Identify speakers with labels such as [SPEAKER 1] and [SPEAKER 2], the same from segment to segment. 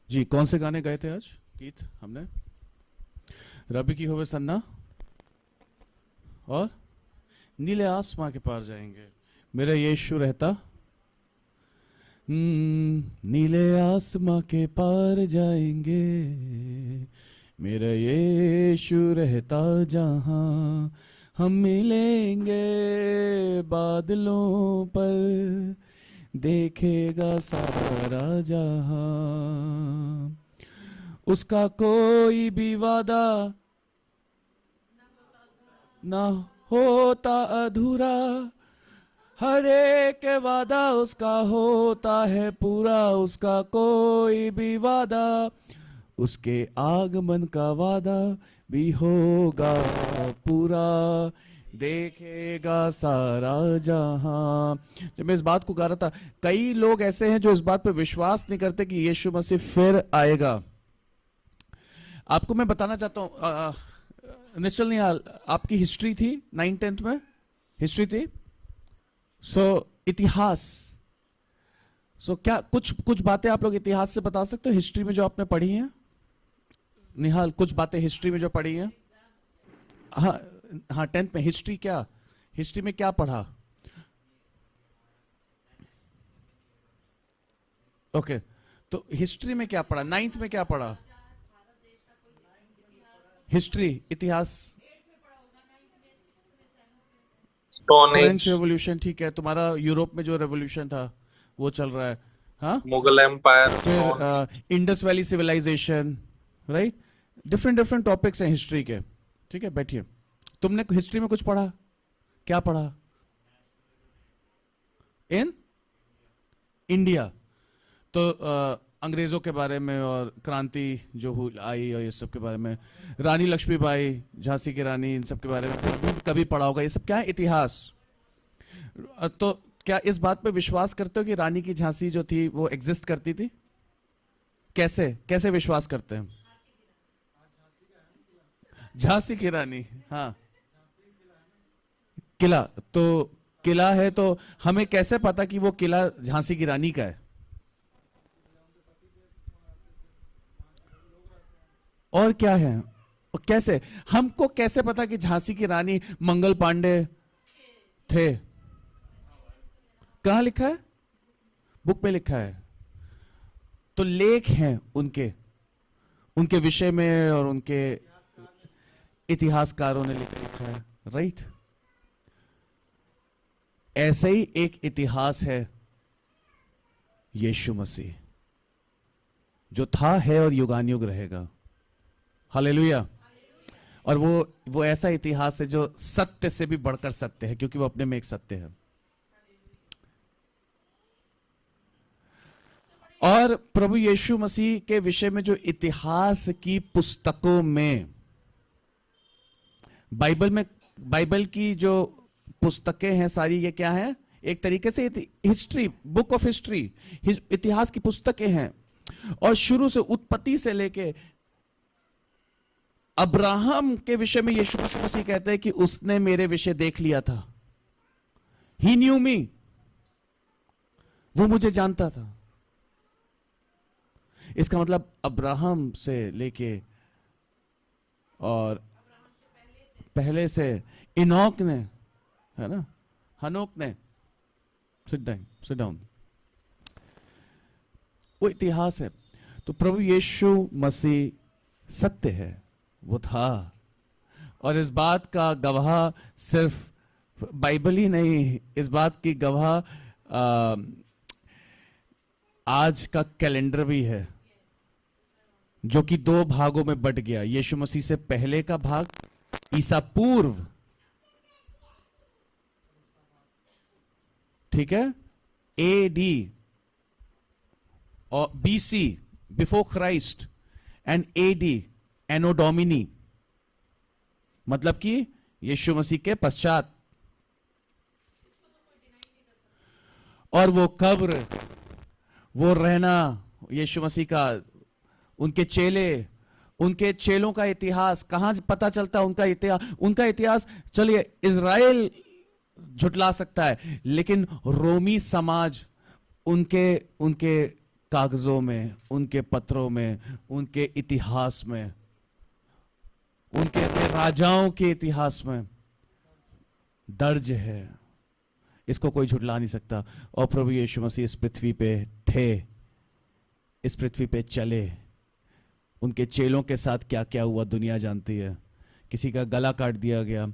[SPEAKER 1] जी, कौन से गाने गाए थे आज गीत हमने? रबी की होवे सन्ना और नीले आसमां के पार जाएंगे, मेरा यीशु रहता। नीले आसमां के पार जाएंगे, मेरा यीशु रहता जहां, हम मिलेंगे बादलों पर, देखेगा सारा जहां, उसका कोई भी वादा ना होता अधूरा, हर एक वादा उसका होता है पूरा, उसका कोई भी वादा, उसके आगमन का वादा भी होगा पूरा, देखेगा सारा जहां। जब मैं इस बात को गा रहा था, कई लोग ऐसे हैं जो इस बात पे विश्वास नहीं करते कि यीशु मसीह फिर आएगा। आपको मैं बताना चाहता हूं, निश्चल निहाल, आपकी हिस्ट्री थी 9th-10th में, हिस्ट्री थी। इतिहास, क्या कुछ कुछ बातें आप लोग इतिहास से बता सकते हो हिस्ट्री में जो आपने पढ़ी हैं? निहाल, कुछ बातें हिस्ट्री में जो पढ़ी हैं? हाँ हाँ, 10th में हिस्ट्री, क्या हिस्ट्री में क्या पढ़ा? ओके, तो हिस्ट्री में क्या पढ़ा? 9th में क्या पढ़ा? हिस्ट्री, इतिहास। फ्रेंच रेवोल्यूशन, ठीक है। तुम्हारा यूरोप में जो रेवोल्यूशन था वो चल रहा है, हाँ।
[SPEAKER 2] मुगल एम्पायर,
[SPEAKER 1] फिर Indus valley civilisation, right. Different different topics हैं हिस्ट्री के, ठीक है। बैठिए, तुमने हिस्ट्री में कुछ पढ़ा? क्या पढ़ा? इन इंडिया, तो अंग्रेजों के बारे में और क्रांति जो आई और ये सब के बारे में, रानी लक्ष्मीबाई, झांसी की रानी, इन सब के बारे में कभी पढ़ा होगा। ये सब क्या है? इतिहास। तो क्या इस बात पे विश्वास करते हो कि रानी की झांसी जो थी वो एग्जिस्ट करती थी? कैसे कैसे विश्वास करते हैं? झांसी की रानी, हाँ, किला। तो किला है, तो हमें कैसे पता कि वो किला झांसी की रानी का है? और क्या है? और कैसे हमको कैसे पता कि झांसी की रानी मंगल पांडे थे? कहां लिखा है? बुक में लिखा है। तो लेख हैं उनके उनके विषय में और उनके इतिहासकारों ने लिखा है, राइट। ऐसे ही एक इतिहास है यीशु मसीह, जो था, है और युगानुयुग रहेगा। हालेलुया। और वो ऐसा इतिहास है जो सत्य से भी बढ़कर सत्य है, क्योंकि वो अपने में एक सत्य है। और प्रभु यीशु मसीह के विषय में जो इतिहास की पुस्तकों में, बाइबल की जो पुस्तकें हैं सारी, ये क्या है? एक तरीके से हिस्ट्री, बुक ऑफ हिस्ट्री, इतिहास की पुस्तकें हैं। और शुरू से, उत्पत्ति से लेके अब्राहम के विषय में यीशु मसीह कहते हैं कि उसने मेरे विषय देख लिया था। ही न्यू मी, वो मुझे जानता था। इसका मतलब अब्राहम से लेके और पहले से इनोक ने, है ना, हनोक ने, सिट डाउन, वो इतिहास है। तो प्रभु यीशु मसीह सत्य है, वो था। और इस बात का गवाह सिर्फ बाइबल ही नहीं, इस बात की गवाह आज का कैलेंडर भी है, जो कि 2 भागों में बट गया। यीशु मसीह से पहले का भाग ईसा पूर्व, ठीक है, एडी और BC, before Christ, and AD, anno domini, मतलब कि यीशु मसीह के पश्चात। और वो कब्र, वो रहना यीशु मसीह का, उनके उनके चेलों का इतिहास कहां पता चलता है? उनका इतिहास चलिए इजराइल झुटला सकता है, लेकिन रोमी समाज उनके कागजों में, उनके पत्रों में, उनके इतिहास में, उनके राजाओं के इतिहास में दर्ज है। इसको कोई झुठला नहीं सकता। और प्रभु यीशु मसीह इस पृथ्वी पे थे, इस पृथ्वी पे चले। उनके चेलों के साथ क्या क्या हुआ दुनिया जानती है। किसी का गला काट दिया गया,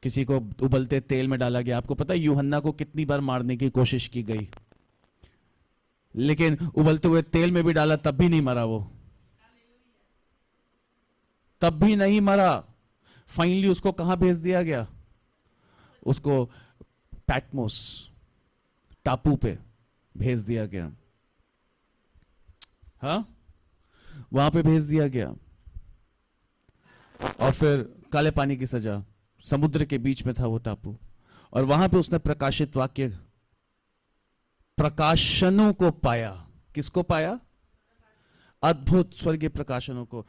[SPEAKER 1] किसी को उबलते तेल में डाला गया। आपको पता है यूहन्ना को कितनी बार मारने की कोशिश की गई, लेकिन उबलते हुए तेल में भी डाला तब भी नहीं मरा वो, तब भी नहीं मरा। फाइनली उसको कहां भेज दिया गया? उसको पैटमोस टापू पे भेज दिया गया। हाँ, वहां पे भेज दिया गया। और फिर काले पानी की सजा, समुद्र के बीच में था वो टापू, और वहां पे उसने प्रकाशित वाक्य, प्रकाशनों को पाया। किसको पाया? अद्भुत स्वर्गीय प्रकाशनों को।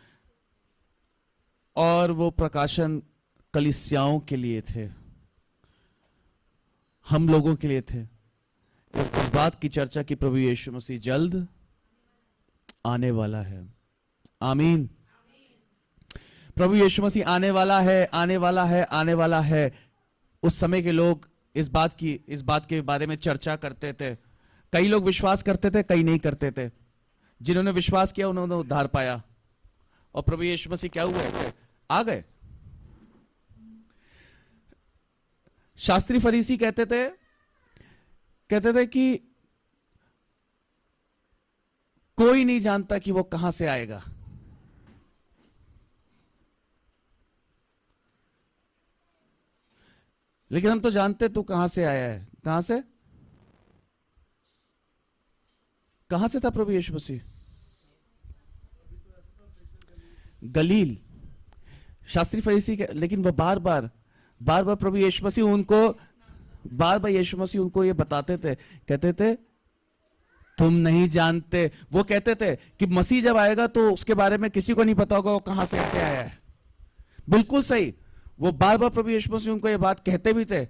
[SPEAKER 1] और वो प्रकाशन कलीसियाओं के लिए थे, हम लोगों के लिए थे। इस बात की चर्चा की प्रभु यीशु मसीह जल्द आने वाला है। आमीन। प्रभु यीशु मसीह आने वाला है, आने वाला है, आने वाला है। उस समय के लोग इस बात के बारे में चर्चा करते थे। कई लोग विश्वास करते थे, कई नहीं करते थे। जिन्होंने विश्वास किया उन्होंने उद्धार पाया। और प्रभु यीशु मसीह क्या हुए? आ गए। शास्त्री फरीसी कहते थे कि कोई नहीं जानता कि वो कहां से आएगा। लेकिन हम तो जानते तू कहां से आया है। कहां से? कहां से था प्रभु यीशु मसीह? गलील। शास्त्री फरीसी के, लेकिन वो बार बार प्रभु यीशु मसीह उनको ये बताते थे, कहते थे तुम नहीं जानते। वो कहते थे कि मसीह जब आएगा तो उसके बारे में किसी को नहीं पता होगा वो कहां से ऐसे आया है। बिल्कुल सही। वो बार बार प्रभु यीशु मसीह उनको ये बात कहते भी थे,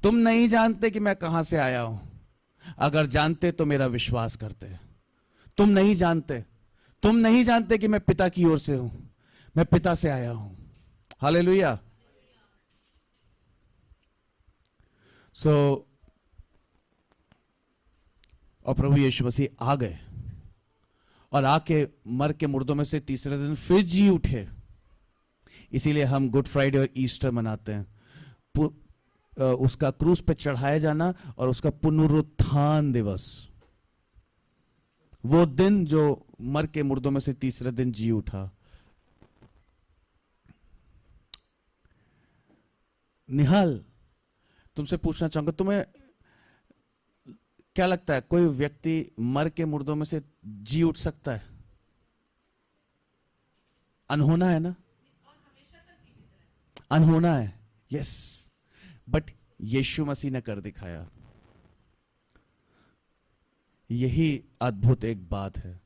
[SPEAKER 1] तुम नहीं जानते कि मैं कहां से आया हूं। अगर जानते तो मेरा विश्वास करते। तुम नहीं जानते कि मैं पिता की ओर से हूं, मैं पिता से आया हूं। हालेलुया। और प्रभु यीशु मसीह आ गए और आके मर के मुर्दों में से तीसरे दिन फिर जी उठे। इसीलिए हम गुड फ्राइडे और ईस्टर मनाते हैं। उसका क्रूस पे चढ़ाया जाना और उसका पुनरुत्थान दिवस, वो दिन जो मर के मुर्दों में से तीसरे दिन जी उठा। निहाल, तुमसे पूछना चाहूंगा, तुम्हें क्या लगता है कोई व्यक्ति मर के मुर्दों में से जी उठ सकता है? अनहोना है ना? अनहोना है, यस। बट यीशु मसीह ने कर दिखाया। यही अद्भुत एक बात है।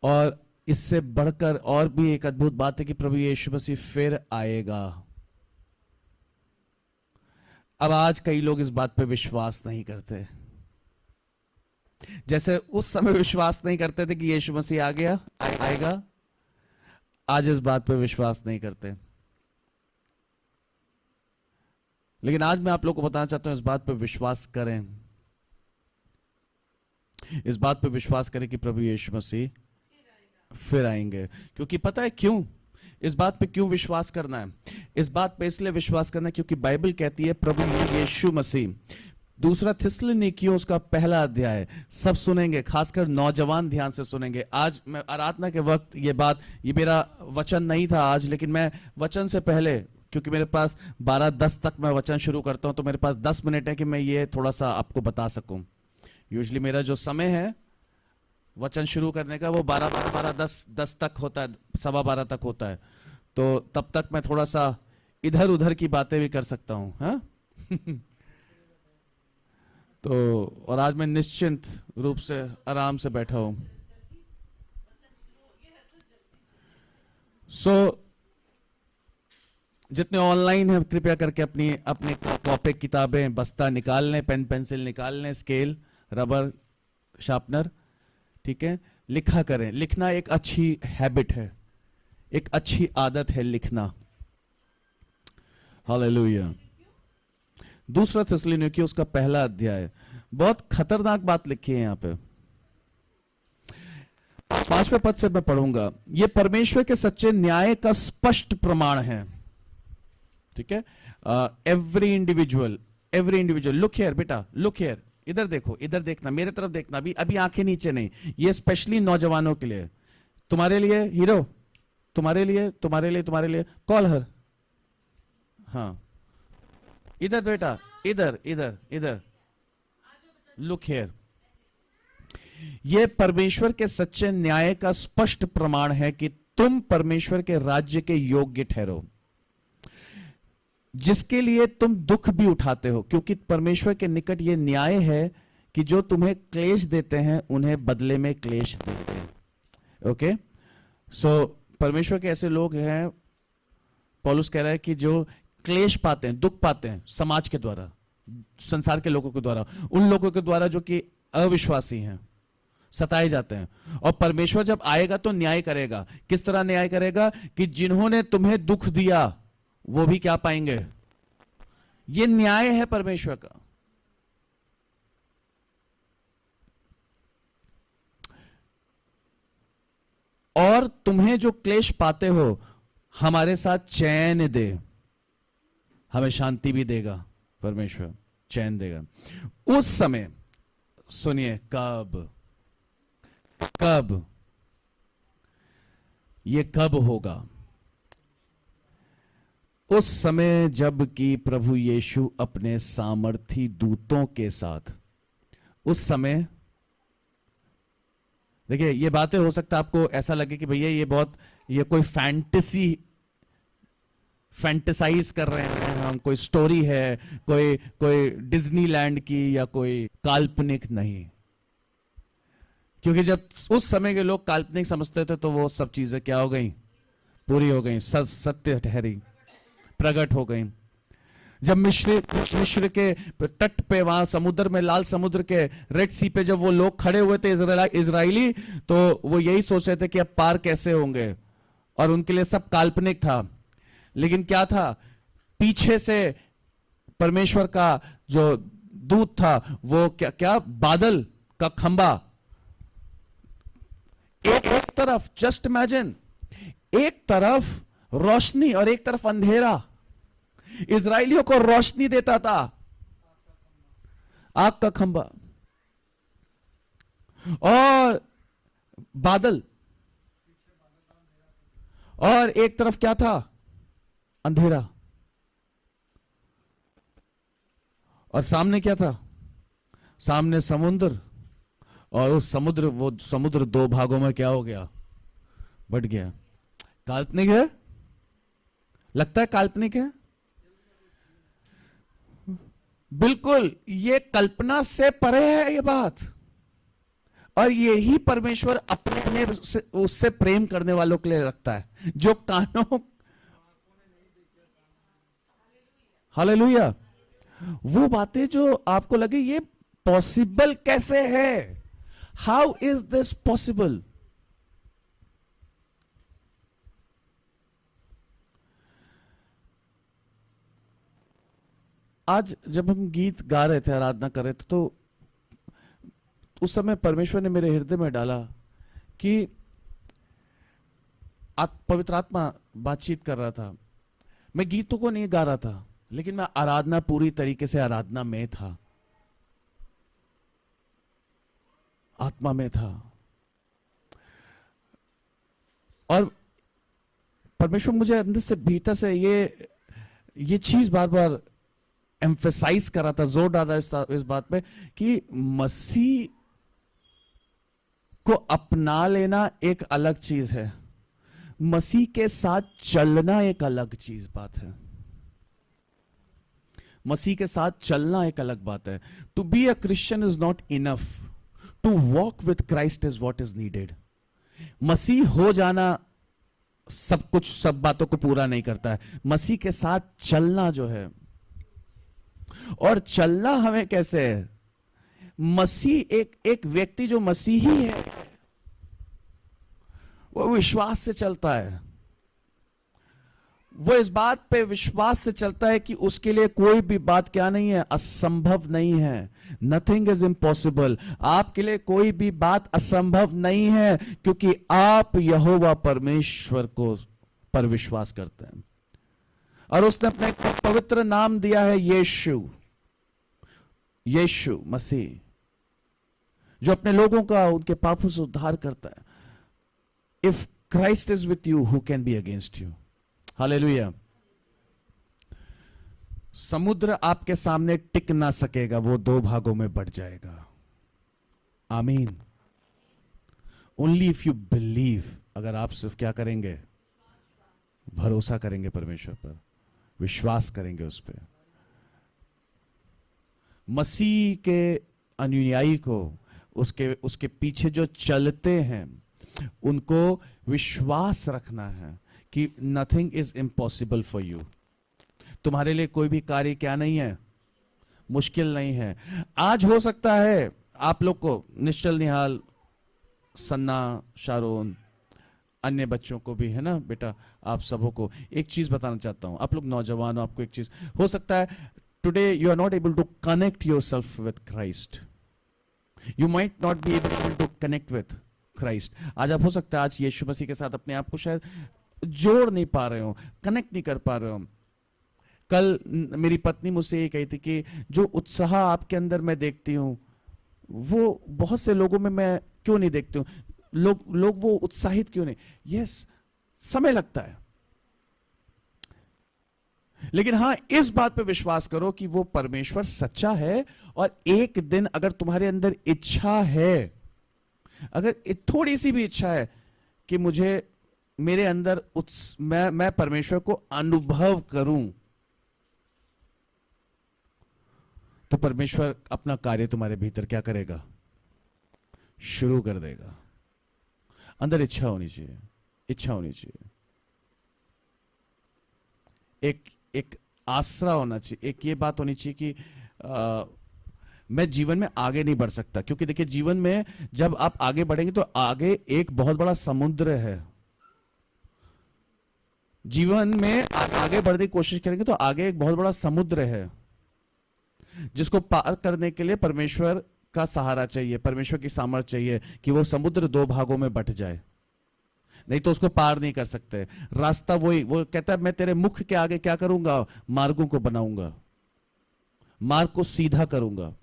[SPEAKER 1] और इससे बढ़कर और भी एक अद्भुत बात है कि प्रभु यीशु मसीह फिर आएगा। अब आज कई लोग इस बात पे विश्वास नहीं करते, जैसे उस समय विश्वास नहीं करते थे कि यीशु मसीह आएगा। आज इस बात पे विश्वास नहीं करते। लेकिन आज मैं आप लोगों को बताना चाहता हूं, इस बात पे विश्वास करें। इस बात पे विश्वास करें कि प्रभु यीशु मसीह फिर आएंगे। क्योंकि पता है क्यों? इस बात पे क्यों विश्वास करना है? इस बात पे इसलिए विश्वास करना है क्योंकि बाइबल कहती है प्रभु यीशु मसीह, दूसरा थिस्सलुनीकियों उसका पहला अध्याय, सब सुनेंगे, खासकर नौजवान ध्यान से सुनेंगे। आज मैं आराधना के वक्त ये मेरा वचन नहीं था आज, लेकिन मैं वचन से पहले, क्योंकि मेरे पास 12:10 तक मैं वचन शुरू करता हूं, तो मेरे पास 10 मिनट है कि मैं ये थोड़ा सा आपको बता सकूं। यूजुअली मेरा जो समय है वचन शुरू करने का वो 12:10 तक होता है, 12:15 तक होता है। तो तब तक मैं थोड़ा सा इधर उधर की बातें भी कर सकता हूं। हाँ तो और आज मैं निश्चिंत रूप से आराम से बैठा हूं। जितने ऑनलाइन हैं कृपया करके अपनी कॉपी किताबें बस्ता निकाल लें, पेन पेंसिल निकाल लें, स्केल रबर शार्पनर, ठीक है। लिखा करें, लिखना एक अच्छी हैबिट है, एक अच्छी आदत है लिखना। हालेलुया। दूसरा थिस्सलुनीकियों उसका पहला अध्याय, बहुत खतरनाक बात लिखी है यहां पे। 5वें पद से मैं पढ़ूंगा। यह परमेश्वर के सच्चे न्याय का स्पष्ट प्रमाण है, ठीक है। एवरी इंडिविजुअल लुक हियर बेटा, लुक हियर, इधर देखो, इधर देखना, मेरे तरफ देखना, अभी अभी आंखें नीचे नहीं। ये स्पेशली नौजवानों के लिए, तुम्हारे लिए हीरो, तुम्हारे लिए, तुम्हारे लिए, तुम्हारे लिए। कॉल हर, हाँ इधर बेटा, इधर इधर इधर, लुक हियर। यह परमेश्वर के सच्चे न्याय का स्पष्ट प्रमाण है कि तुम परमेश्वर के राज्य के योग्य ठहरो, जिसके लिए तुम दुख भी उठाते हो, क्योंकि परमेश्वर के निकट यह न्याय है कि जो तुम्हें क्लेश देते हैं उन्हें बदले में क्लेश देते हैं। ओके, सो परमेश्वर के ऐसे लोग हैं, पौलुस कह रहा है कि जो क्लेश पाते हैं, दुख पाते हैं समाज के द्वारा, संसार के लोगों के द्वारा, उन लोगों के द्वारा जो कि अविश्वासी हैं, सताए जाते हैं। और परमेश्वर जब आएगा तो न्याय करेगा। किस तरह न्याय करेगा? कि जिन्होंने तुम्हें दुख दिया वो भी क्या पाएंगे। ये न्याय है परमेश्वर का। और तुम्हें जो क्लेश पाते हो हमारे साथ चैन दे, हमें शांति भी देगा, परमेश्वर चैन देगा। उस समय सुनिए, कब ये कब होगा? उस समय जब कि प्रभु यीशु अपने सामर्थी दूतों के साथ, उस समय देखिए ये बातें हो सकता है आपको ऐसा लगे कि भैया ये कोई फैंटेसाइज कर रहे हैं हम, कोई स्टोरी है, कोई डिज्नीलैंड की या कोई काल्पनिक नहीं। क्योंकि जब उस समय के लोग काल्पनिक समझते थे तो वो सब चीजें क्या हो गई? पूरी हो गई, सत्य ठहरी, प्रकट हो गई। जब मिस्र के तट पे, वहां समुद्र में, लाल समुद्र के रेड सी पे जब वो लोग खड़े हुए थे इजरायली, तो वो यही सोच रहे थे कि अब पार कैसे होंगे, और उनके लिए सब काल्पनिक था। लेकिन क्या था? पीछे से परमेश्वर का जो दूत था वो क्या बादल का खंबा, एक तरफ, जस्ट इमेजिन, एक तरफ रोशनी और एक तरफ अंधेरा। इजरायलियों को रोशनी देता था आग का खंबा, और बादल, और एक तरफ क्या था? अंधेरा। और सामने क्या था? सामने समुद्र, और वो समुद्र दो भागों में क्या हो गया? बट गया। काल्पनिक है? लगता है काल्पनिक है? बिल्कुल, ये कल्पना से परे है ये बात। और यही परमेश्वर अपने उससे प्रेम करने वालों के लिए रखता है, जो कानों, हालेलुया, वो बातें जो आपको लगे ये पॉसिबल कैसे है, हाउ इज दिस पॉसिबल। आज जब हम गीत गा रहे थे, आराधना कर रहे थे, तो उस समय परमेश्वर ने मेरे हृदय में डाला कि पवित्र आत्मा बातचीत कर रहा था। मैं गीतों को नहीं गा रहा था, लेकिन मैं आराधना, पूरी तरीके से आराधना में था, आत्मा में था। और परमेश्वर मुझे अंदर से, भीतर से ये चीज बार बार एम्फेसाइज कर रहा था, जोर डाल रहा है इस बात पे कि मसीह को अपना लेना एक अलग चीज है, मसीह के साथ चलना एक अलग चीज बात है। मसीह के साथ चलना एक अलग बात है। To be a Christian is not enough, to walk with Christ is what is needed. मसीह हो जाना सब कुछ, सब बातों को पूरा नहीं करता है। मसीह के साथ चलना जो है, और चलना हमें कैसे है? मसीह एक व्यक्ति जो मसीही है वो विश्वास से चलता है। वो इस बात पे विश्वास से चलता है कि उसके लिए कोई भी बात क्या नहीं है, असंभव नहीं है। Nothing is impossible. आपके लिए कोई भी बात असंभव नहीं है, क्योंकि आप यहोवा परमेश्वर को पर विश्वास करते हैं। और उसने अपने पवित्र नाम दिया है यीशु, यीशु मसीह, जो अपने लोगों का उनके पापों से उद्धार करता है। If Christ is with you, who can be against you? Hallelujah. समुद्र आपके सामने टिक ना सकेगा, वो दो भागों में बढ़ जाएगा। आमीन। Only if you believe. अगर आप सिर्फ क्या करेंगे? भरोसा करेंगे परमेश्वर पर, विश्वास करेंगे उस पर। मसीह के अनुयायी को, उसके पीछे जो चलते हैं, उनको विश्वास रखना है कि nothing is impossible for you. तुम्हारे लिए कोई भी कार्य क्या नहीं है, मुश्किल नहीं है। आज हो सकता है आप लोग को, निश्चल, निहाल, सन्ना, शारोन, अन्य बच्चों को भी है ना बेटा, आप सबों को एक चीज बताना चाहता हूं। आप लोग नौजवान हो, आपको एक चीज हो सकता है, today you are not able to connect yourself with Christ. You might not be able to connect with Christ. आज आप हो सकता है आज यीशु मसीह के साथ अपने आप को शायद जोड़ नहीं पा रहे हो, कनेक्ट नहीं कर पा रहे हो। कल मेरी पत्नी मुझसे ये कही थी कि जो उत्साह आपके अंदर मैं देखती हूँ, वो बहुत से लोगों में मैं क्यों नहीं देखती हूँ। लोग वो उत्साहित क्यों नहीं? यस, समय लगता है, लेकिन हां, इस बात पे विश्वास करो कि वो परमेश्वर सच्चा है। और एक दिन अगर तुम्हारे अंदर इच्छा है, अगर थोड़ी सी भी इच्छा है कि मुझे, मेरे अंदर मैं परमेश्वर को अनुभव करूं, तो परमेश्वर अपना कार्य तुम्हारे भीतर क्या करेगा? शुरू कर देगा। अंदर इच्छा होनी चाहिए, इच्छा होनी चाहिए, एक आसरा होना चाहिए, एक ये बात होनी चाहिए कि मैं जीवन में आगे नहीं बढ़ सकता। क्योंकि देखिए, जीवन में जब आप आगे बढ़ेंगे तो आगे एक बहुत बड़ा समुद्र है। जीवन में आगे बढ़ने की कोशिश करेंगे तो आगे एक बहुत बड़ा समुद्र है, जिसको पार करने के लिए परमेश्वर का सहारा चाहिए, परमेश्वर की सामर्थ्य चाहिए कि वो समुद्र दो भागों में बंट जाए, नहीं तो उसको पार नहीं कर सकते। रास्ता वो कहता है, मैं तेरे मुख के आगे क्या करूंगा? मार्गों को बनाऊंगा, मार्ग को सीधा करूंगा।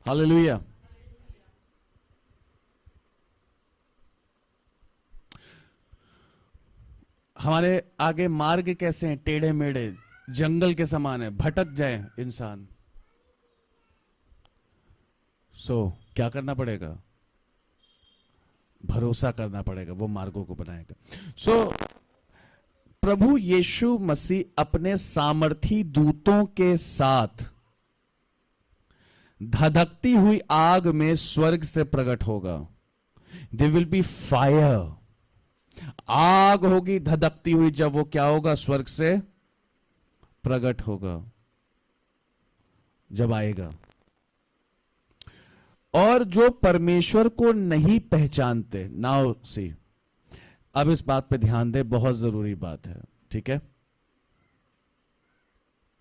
[SPEAKER 1] हालेलुया। हमारे आगे मार्ग कैसे हैं? टेढ़े मेढ़े, जंगल के समान है, भटक जाए इंसान। क्या करना पड़ेगा? भरोसा करना पड़ेगा, वो मार्गों को बनाएगा। प्रभु यीशु मसीह अपने सामर्थी दूतों के साथ धधकती हुई आग में स्वर्ग से प्रकट होगा। They will be fire. आग होगी धधकती हुई, जब वो क्या होगा? स्वर्ग से प्रकट होगा, जब आएगा। और जो परमेश्वर को नहीं पहचानते, नाउ सी, अब इस बात पे ध्यान दे, बहुत जरूरी बात है, ठीक है?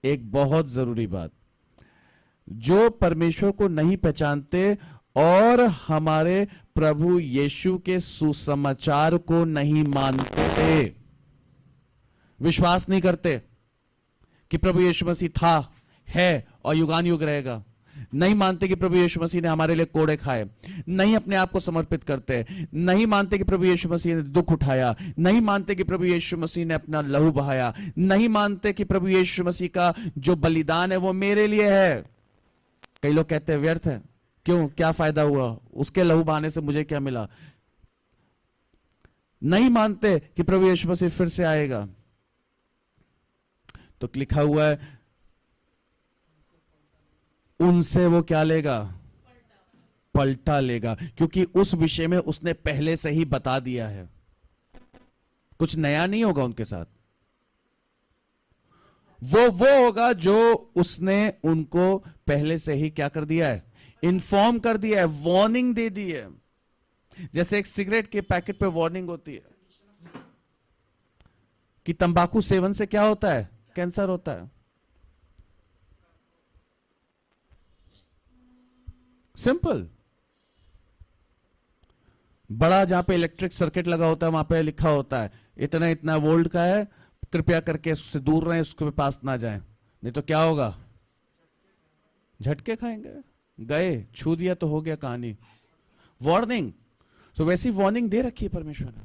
[SPEAKER 1] एक बहुत जरूरी बात। जो परमेश्वर को नहीं पहचानते और हमारे प्रभु यीशु के सुसमाचार को नहीं मानते, विश्वास नहीं करते कि प्रभु यीशु मसीह था, है और युगान युग रहेगा, नहीं मानते कि प्रभु यीशु मसीह ने हमारे लिए कोड़े खाए, नहीं अपने आप को समर्पित करते, नहीं मानते कि प्रभु यीशु मसीह ने दुख उठाया, नहीं मानते कि प्रभु यीशु मसीह ने अपना लहू बहाया, नहीं मानते कि प्रभु यीशु मसीह का जो बलिदान है वो मेरे लिए है। कई लोग कहते हैं व्यर्थ है, क्यों, क्या फायदा हुआ, उसके लहू बहाने से मुझे क्या मिला। नहीं मानते कि प्रभु यीशु मसीह फिर से आएगा। तो लिखा हुआ है, उनसे वो क्या लेगा? पलटा लेगा, क्योंकि उस विषय में उसने पहले से ही बता दिया है। कुछ नया नहीं होगा उनके साथ। वो होगा जो उसने उनको पहले से ही क्या कर दिया है, इन्फॉर्म कर दिया है, वार्निंग दे दी है। जैसे एक सिगरेट के पैकेट पे वार्निंग होती है कि तंबाकू सेवन से क्या होता है, कैंसर होता है। सिंपल। बड़ा जहां पे इलेक्ट्रिक सर्किट लगा होता है वहां पे लिखा होता है इतना इतना वोल्ट का है, कृपया करके उससे दूर रहें, उसके पास ना जाएं, नहीं तो क्या होगा, झटके खाएंगे। गए, छू दिया तो हो गया कहानी। वार्निंग। तो वैसी वार्निंग दे रखी है परमेश्वर ने।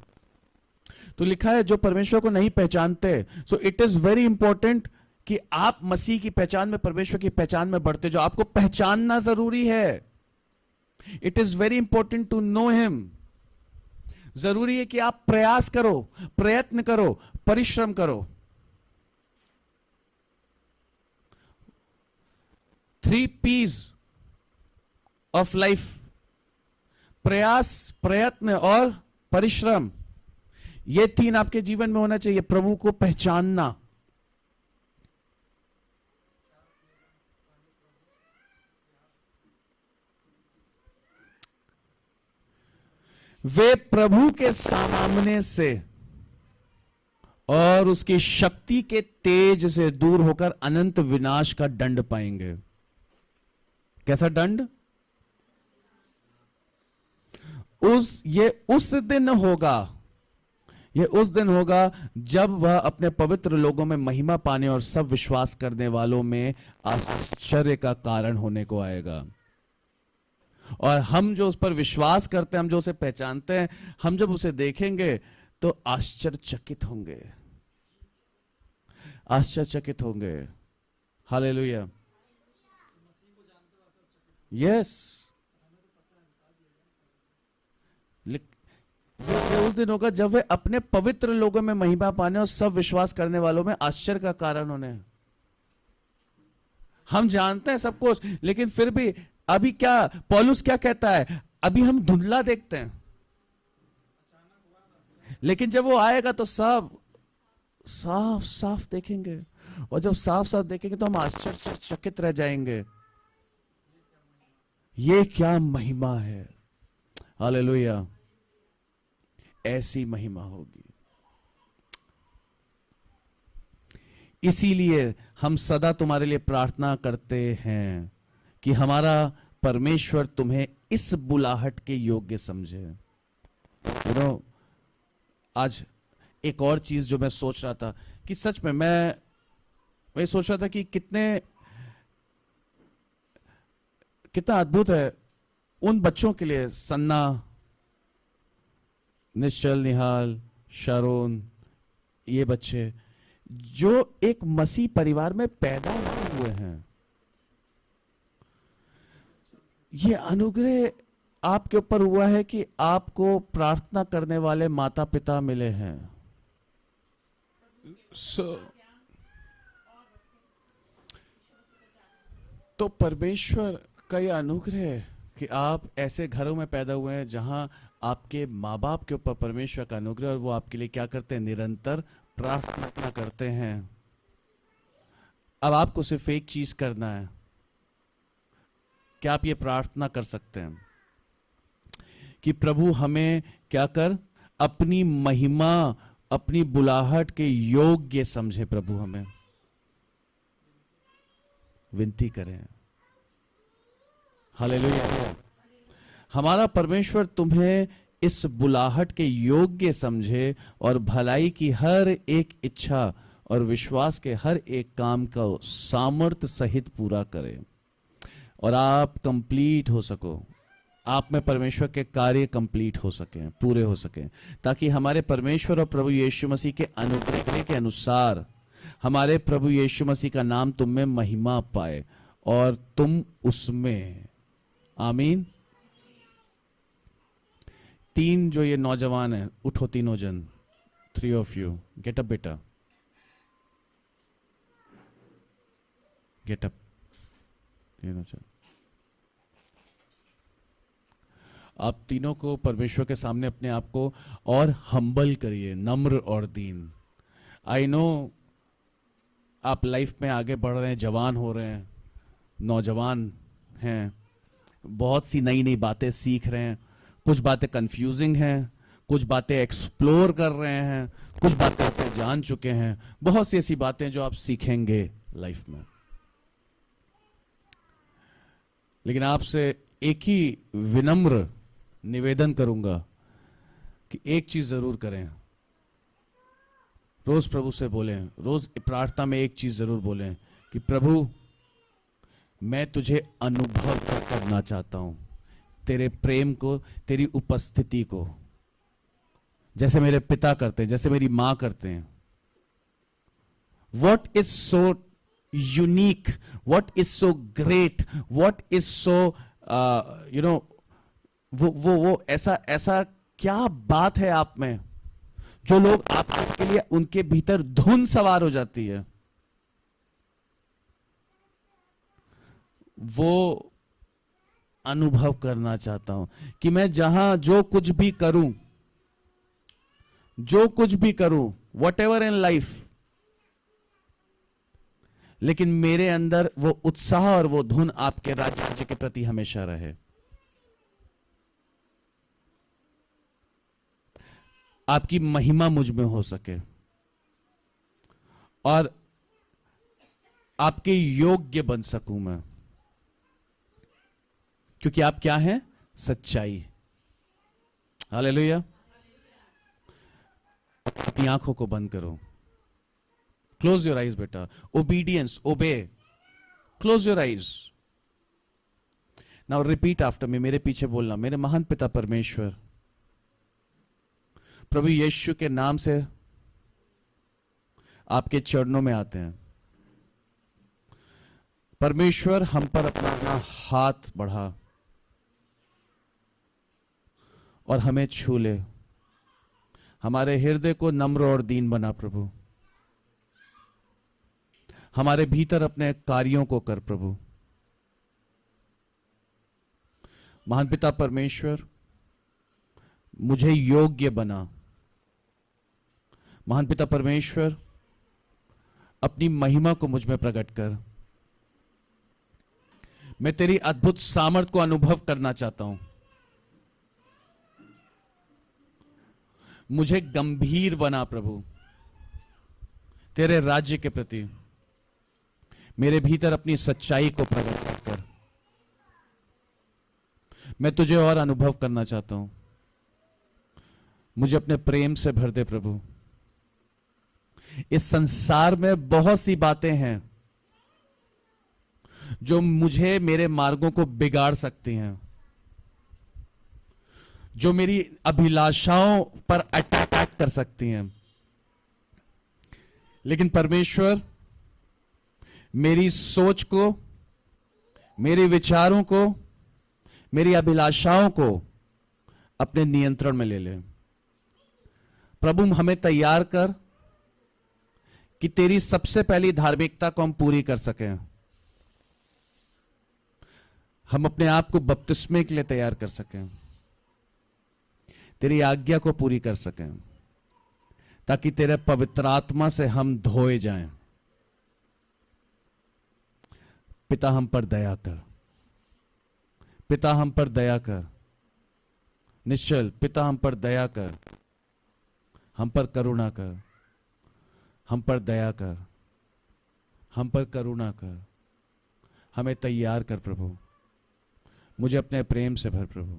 [SPEAKER 1] तो लिखा है जो परमेश्वर को नहीं पहचानते, so it is very important कि आप मसीह की पहचान में, परमेश्वर की पहचान में बढ़ते। जो आपको पहचानना जरूरी है। It is very important to know him. जरूरी है कि आप प्रयास करो, प्रयत्न करो, परिश्रम करो। 3 P's ऑफ लाइफ, प्रयास, प्रयत्न और परिश्रम, ये 3 आपके जीवन में होना चाहिए। प्रभु को पहचानना। वे प्रभु के सामने से और उसकी शक्ति के तेज से दूर होकर अनंत विनाश का दंड पाएंगे। कैसा दंड? ये उस दिन होगा, ये उस दिन होगा जब वह अपने पवित्र लोगों में महिमा पाने और सब विश्वास करने वालों में आश्चर्य का कारण होने को आएगा। और हम जो उस पर विश्वास करते हैं, हम जो उसे पहचानते हैं, हम जब उसे देखेंगे तो आश्चर्यचकित होंगे, आश्चर्यचकित होंगे। हालेलुया। यस। ये उस दिन होगा जब वे अपने पवित्र लोगों में महिमा पाने और सब विश्वास करने वालों में आश्चर्य का कारण होने। हम जानते हैं सब कुछ, लेकिन फिर भी अभी क्या पौलुस क्या कहता है, अभी हम धुंधला देखते हैं, लेकिन जब वो आएगा तो सब साफ साफ देखेंगे। और जब साफ साफ देखेंगे तो हम आश्चर्यचकित रह जाएंगे, ये क्या महिमा है। हालेलुया। ऐसी महिमा होगी। इसीलिए हम सदा तुम्हारे लिए प्रार्थना करते हैं कि हमारा परमेश्वर तुम्हें इस बुलाहट के योग्य समझे। आज एक और चीज जो मैं सोच रहा था कि सच में मैं सोच रहा था कि कितना अद्भुत है उन बच्चों के लिए, सन्ना, निश्चल, निहाल, शारोन, ये बच्चे जो एक मसीह परिवार में पैदा हुए हैं। ये अनुग्रह आपके ऊपर हुआ है कि आपको प्रार्थना करने वाले माता पिता मिले हैं। तो परमेश्वर का यह अनुग्रह है कि आप ऐसे घरों में पैदा हुए हैं जहां आपके माँ बाप के ऊपर परमेश्वर का अनुग्रह, और वो आपके लिए क्या करते हैं, निरंतर प्रार्थना करते हैं। अब आपको सिर्फ एक चीज करना है। क्या आप ये प्रार्थना कर सकते हैं कि प्रभु हमें क्या कर, अपनी महिमा, अपनी बुलाहट के योग्य समझे। प्रभु हमें विनती करें। हालेलुया। हमारा परमेश्वर तुम्हें इस बुलाहट के योग्य समझे और भलाई की हर एक इच्छा और विश्वास के हर एक काम का सामर्थ्य सहित पूरा करे, और आप कंप्लीट हो सको, आप में परमेश्वर के कार्य कंप्लीट हो सके, पूरे हो सके, ताकि हमारे परमेश्वर और प्रभु यीशु मसीह के अनुग्रह के अनुसार हमारे प्रभु यीशु मसीह का नाम तुम में महिमा पाए और तुम उसमें। आमीन। 3 जो ये नौजवान हैं, उठो तीनों जन, 3 of you, गेट अप बेटा, गेट अप। आप तीनों को परमेश्वर के सामने अपने आप को और हम्बल करिए, नम्र और दीन। आई नो आप लाइफ में आगे बढ़ रहे हैं, जवान हो रहे हैं, नौजवान हैं, बहुत सी नई नई बातें सीख रहे हैं, कुछ बातें कंफ्यूजिंग हैं, कुछ बातें एक्सप्लोर कर रहे हैं, कुछ बातें आप जान चुके हैं, बहुत सी ऐसी बातें जो आप सीखेंगे लाइफ में। लेकिन आपसे एक ही विनम्र निवेदन करूंगा कि एक चीज जरूर करें, रोज प्रभु से बोलें, रोज प्रार्थना में एक चीज जरूर बोलें कि प्रभु मैं तुझे अनुभव करना चाहता हूं, तेरे प्रेम को, तेरी उपस्थिति को, जैसे मेरे पिता करते हैं, जैसे मेरी मां करते हैं। What is so unique, what is so great, what is so you know, वो ऐसा ऐसा क्या बात है आप में जो लोग आपके लिए, उनके भीतर धुन सवार हो जाती है। वो अनुभव करना चाहता हूं कि मैं जहां जो कुछ भी करूं, जो कुछ भी करूं, वट एवर इन लाइफ, लेकिन मेरे अंदर वो उत्साह और वो धुन आपके राज्य के प्रति हमेशा रहे। आपकी महिमा मुझ में हो सके और आपके योग्य बन सकूं मैं, क्योंकि आप क्या हैं? सच्चाई। हालेलुया। अपनी आंखों को बंद करो, क्लोज योर आइज बेटा। Obedience, obey, close your eyes. Now repeat after me, मेरे पीछे बोलना। मेरे महान पिता परमेश्वर, प्रभु यीशु के नाम से आपके चरणों में आते हैं। परमेश्वर हम पर अपना हाथ बढ़ा और हमें छू ले, हमारे हृदय को नम्र और दीन बना प्रभु। हमारे भीतर अपने कार्यों को कर प्रभु। महान पिता परमेश्वर, मुझे योग्य बना। महान पिता परमेश्वर, अपनी महिमा को मुझ में प्रकट कर। मैं तेरी अद्भुत सामर्थ को अनुभव करना चाहता हूं। मुझे गंभीर बना प्रभु तेरे राज्य के प्रति। मेरे भीतर अपनी सच्चाई को प्रकट कर। मैं तुझे और अनुभव करना चाहता हूं। मुझे अपने प्रेम से भर दे प्रभु। इस संसार में बहुत सी बातें हैं जो मुझे, मेरे मार्गों को बिगाड़ सकती हैं, जो मेरी अभिलाषाओं पर अटैक कर सकती हैं। लेकिन परमेश्वर, मेरी सोच को, मेरे विचारों को, मेरी अभिलाषाओं को अपने नियंत्रण में ले ले प्रभु। हमें तैयार कर कि तेरी सबसे पहली धार्मिकता को हम पूरी कर सकें। हम अपने आप को बपतिस्मे के लिए तैयार कर सकें, तेरी आज्ञा को पूरी कर सकें, ताकि तेरे पवित्र आत्मा से हम धोए जाएं। पिता हम पर दया कर, पिता हम पर दया कर। निश्चल पिता हम पर दया कर, हम पर करुणा कर, हम पर दया कर, हम पर करुणा कर। हमें तैयार कर प्रभु। मुझे अपने प्रेम से भर प्रभु।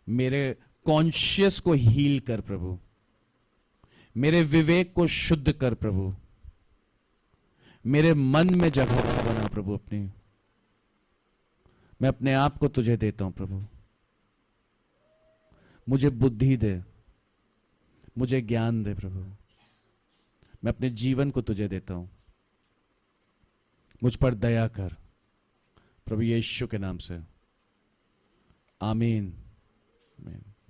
[SPEAKER 1] मेरे कॉन्शियस को हील कर प्रभु। मेरे विवेक को शुद्ध कर प्रभु। मेरे मन में जगह बना प्रभु अपनी। मैं अपने आप को तुझे देता हूं प्रभु। मुझे बुद्धि दे, मुझे ज्ञान दे प्रभु। मैं अपने जीवन को तुझे देता हूं। मुझ पर दया कर प्रभु यीशु के नाम से, आमीन।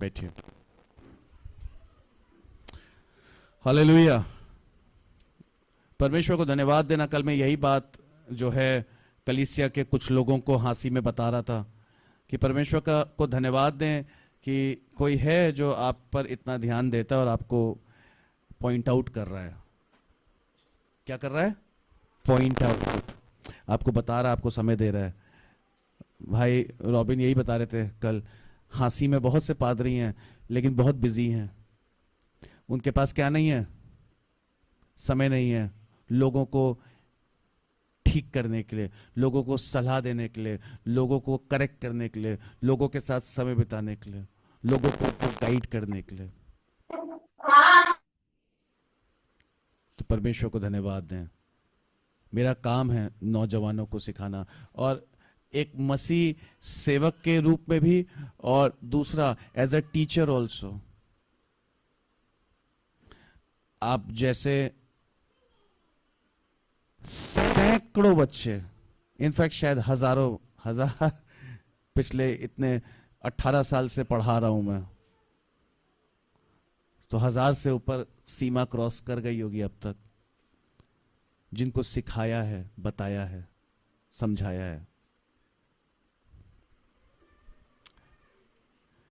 [SPEAKER 1] बैठिए। हालेलुया। परमेश्वर को धन्यवाद देना। कल मैं यही बात जो है कलीसिया के कुछ लोगों को हंसी में बता रहा था कि परमेश्वर को धन्यवाद दें कि कोई है जो आप पर इतना ध्यान देता है और आपको पॉइंट आउट कर रहा है क्या कर रहा है? पॉइंट आउट, आपको बता रहा है, आपको समय दे रहा है। भाई रॉबिन यही बता रहे थे कल, हाँसी में बहुत से पादरी हैं लेकिन बहुत बिजी हैं। उनके पास क्या नहीं है? समय नहीं है लोगों को ठीक करने के लिए, लोगों को सलाह देने के लिए, लोगों को करेक्ट करने के लिए, लोगों के साथ समय बिताने के लिए, लोगों को गाइड करने के लिए। तो परमेश्वर को धन्यवाद दें। मेरा काम है नौजवानों को सिखाना, और एक मसीह सेवक के रूप में भी, और दूसरा एज अ टीचर ऑल्सो। आप जैसे सैकड़ों बच्चे, इनफैक्ट शायद हजारों हजार, पिछले इतने 18 साल से पढ़ा रहा हूं मैं, तो 1000 से ऊपर सीमा क्रॉस कर गई होगी अब तक, जिनको सिखाया है, बताया है, समझाया है।